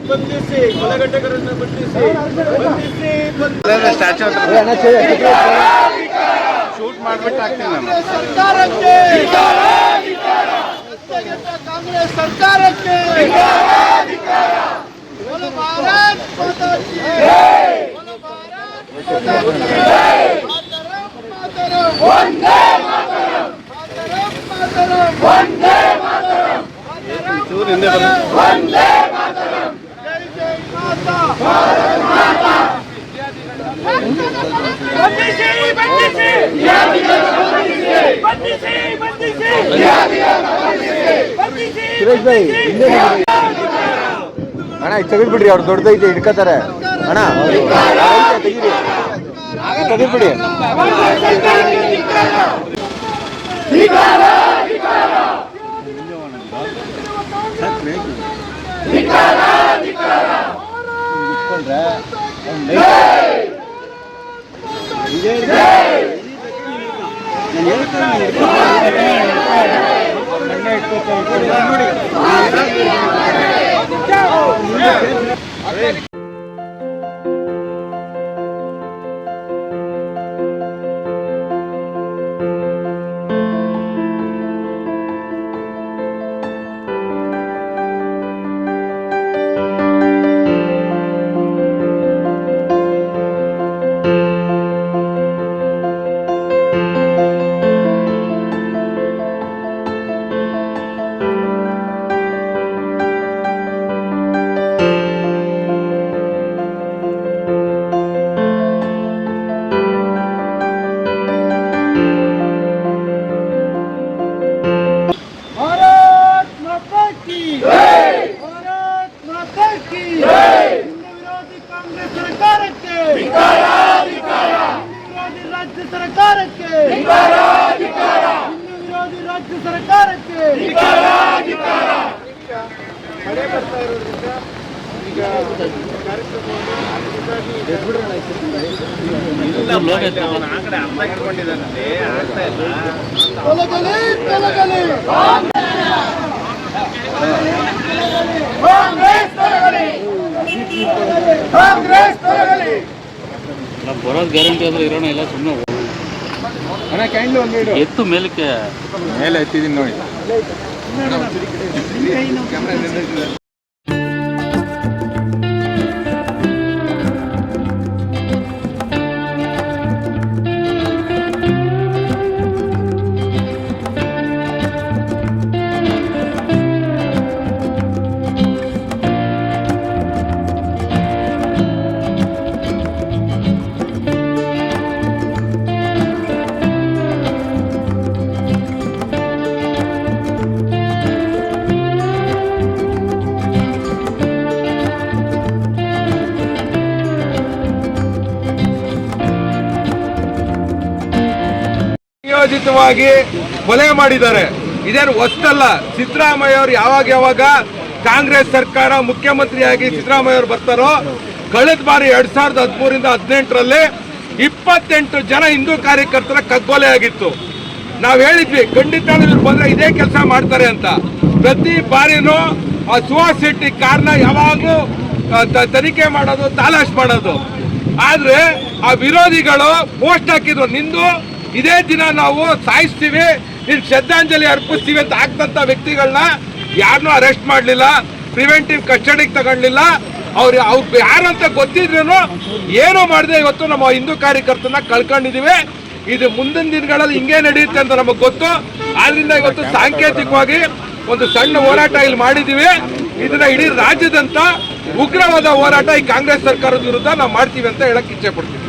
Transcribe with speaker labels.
Speaker 1: ಬಂಧಿಸಿ ಕೊಲೆಗಟ್ಟಕರನ್ನು ಬಂಧಿಸಿ ಶೂಟ್ ಮಾಡ್ಬಿಟ್ಟು ಆಗ್ತೀನಿ ನಾನು. ಸರ್ಕಾರಕ್ಕೆ ಕಾಂಗ್ರೆಸ್ ಸರ್ಕಾರಕ್ಕೆ ಭಾರತ್ ಮಾತಾ ಕಿ ಜೈ, ಭಾರತ್ ಮಾತರಂ, ವಂದೇ ಮಾತರಂ, ಮಾತರಂ ವಂದೇ ಮಾತರಂ, ಚೂರು ಹಿಂದೆ ಬನ್ನಿ, ವಂದೇ ಮಾತರಂ, ಜೈ ಜೈ ಮಾತಾ ಭಾರತ್ ಮಾತಾ. ಬಂಧಿಸಿ ಬಂಧಿಸಿ ಬಂಧಿಸಿ ಬಂಧಿಸಿ
Speaker 2: ಸುರೇಶ್ ಭಾಯ್ ಅಣ್ಣ ತೆಗೆದ್ಬಿಡ್ರಿ, ಅವ್ರು ದೊಡ್ಡದೈತೆ ಹಿಡ್ಕೋತಾರೆ ಅಣ್ಣ, ತೆಗೆದ್ಬಿಡಿ.
Speaker 3: ಬರೋದು ಗ್ಯಾರಂಟಿ ಆದ್ರೆ ಇರೋಣ, ಇಲ್ಲ ಸುಮ್ಮನೆ ಎತ್ತು ಮೇಲಕ್ಕೆ
Speaker 2: ಮೇಲೆ ಎತ್ತಿದ್ದೀನಿ ನೋಡಿ.
Speaker 1: ನಿಯೋಜಿತವಾಗಿ ಕೊಲೆ ಮಾಡಿದ್ದಾರೆ. ಇದೇನು ಹೊಸ್ತಲ್ಲ. ಸಿದ್ದರಾಮಯ್ಯ ಅವರು ಯಾವಾಗ ಕಾಂಗ್ರೆಸ್ ಸರ್ಕಾರ ಮುಖ್ಯಮಂತ್ರಿಯಾಗಿ ಸಿದ್ದರಾಮಯ್ಯ ಅವರು ಬರ್ತಾರೋ, ಕಳೆದ ಬಾರಿ 2013ರಿಂದ 18ರಲ್ಲಿ 28 ಜನ ಹಿಂದೂ ಕಾರ್ಯಕರ್ತರ ಕಗ್ಗೊಲೆ ಆಗಿತ್ತು. ನಾವು ಹೇಳಿದ್ವಿ ಖಂಡಿತ ಇವ್ರು ಬಂದ್ರೆ ಇದೇ ಕೆಲಸ ಮಾಡ್ತಾರೆ ಅಂತ. ಪ್ರತಿ ಬಾರಿನೂ ಆ ಸುಹಾಸ್ ಶೆಟ್ಟಿ ಕಾರ್ನ ಯಾವಾಗಲೂ ತನಿಖೆ ಮಾಡೋದು, ತಾಲಾಶ್ ಮಾಡೋದು. ಆದ್ರೆ ಆ ವಿರೋಧಿಗಳು ಪೋಸ್ಟ್ ಹಾಕಿದ್ರು, ನಿಂದು ಇದೇ ದಿನ ನಾವು ಸಾಯಿಸ್ತೀವಿ, ನಿನ್ ಶ್ರದ್ಧಾಂಜಲಿ ಅರ್ಪಿಸ್ತೀವಿ ಅಂತ ಆಗ್ತಂತ ವ್ಯಕ್ತಿಗಳನ್ನ ಯಾರನ್ನೂ ಅರೆಸ್ಟ್ ಮಾಡಲಿಲ್ಲ, ಪ್ರಿವೆಂಟಿವ್ ಕಸ್ಟಡಿಗೆ ತಗೊಳ್ಳಿಲ್ಲ. ಅವ್ರು ಯಾರಂತ ಗೊತ್ತಿದ್ರು ಏನೋ ಮಾಡದೆ ಇವತ್ತು ನಮ್ಮ ಹಿಂದೂ ಕಾರ್ಯಕರ್ತನ ಕಳ್ಕೊಂಡಿದೀವಿ. ಇದು ಮುಂದಿನ ದಿನಗಳಲ್ಲಿ ಹಿಂಗೆ ನಡೆಯುತ್ತೆ ಅಂತ ನಮಗೆ ಗೊತ್ತು. ಆದ್ರಿಂದ ಇವತ್ತು ಸಾಂಕೇತಿಕವಾಗಿ ಒಂದು ಸಣ್ಣ ಹೋರಾಟ ಇಲ್ಲಿ ಮಾಡಿದೀವಿ. ಇದನ್ನ ಇಡೀ ರಾಜ್ಯದಂತ ಉಗ್ರವಾದ ಹೋರಾಟ ಈ ಕಾಂಗ್ರೆಸ್ ಸರ್ಕಾರದ ವಿರುದ್ಧ ನಾವು ಮಾಡ್ತೀವಿ ಅಂತ ಹೇಳಕ್ ಇಚ್ಛೆ ಪಡ್ತೀವಿ.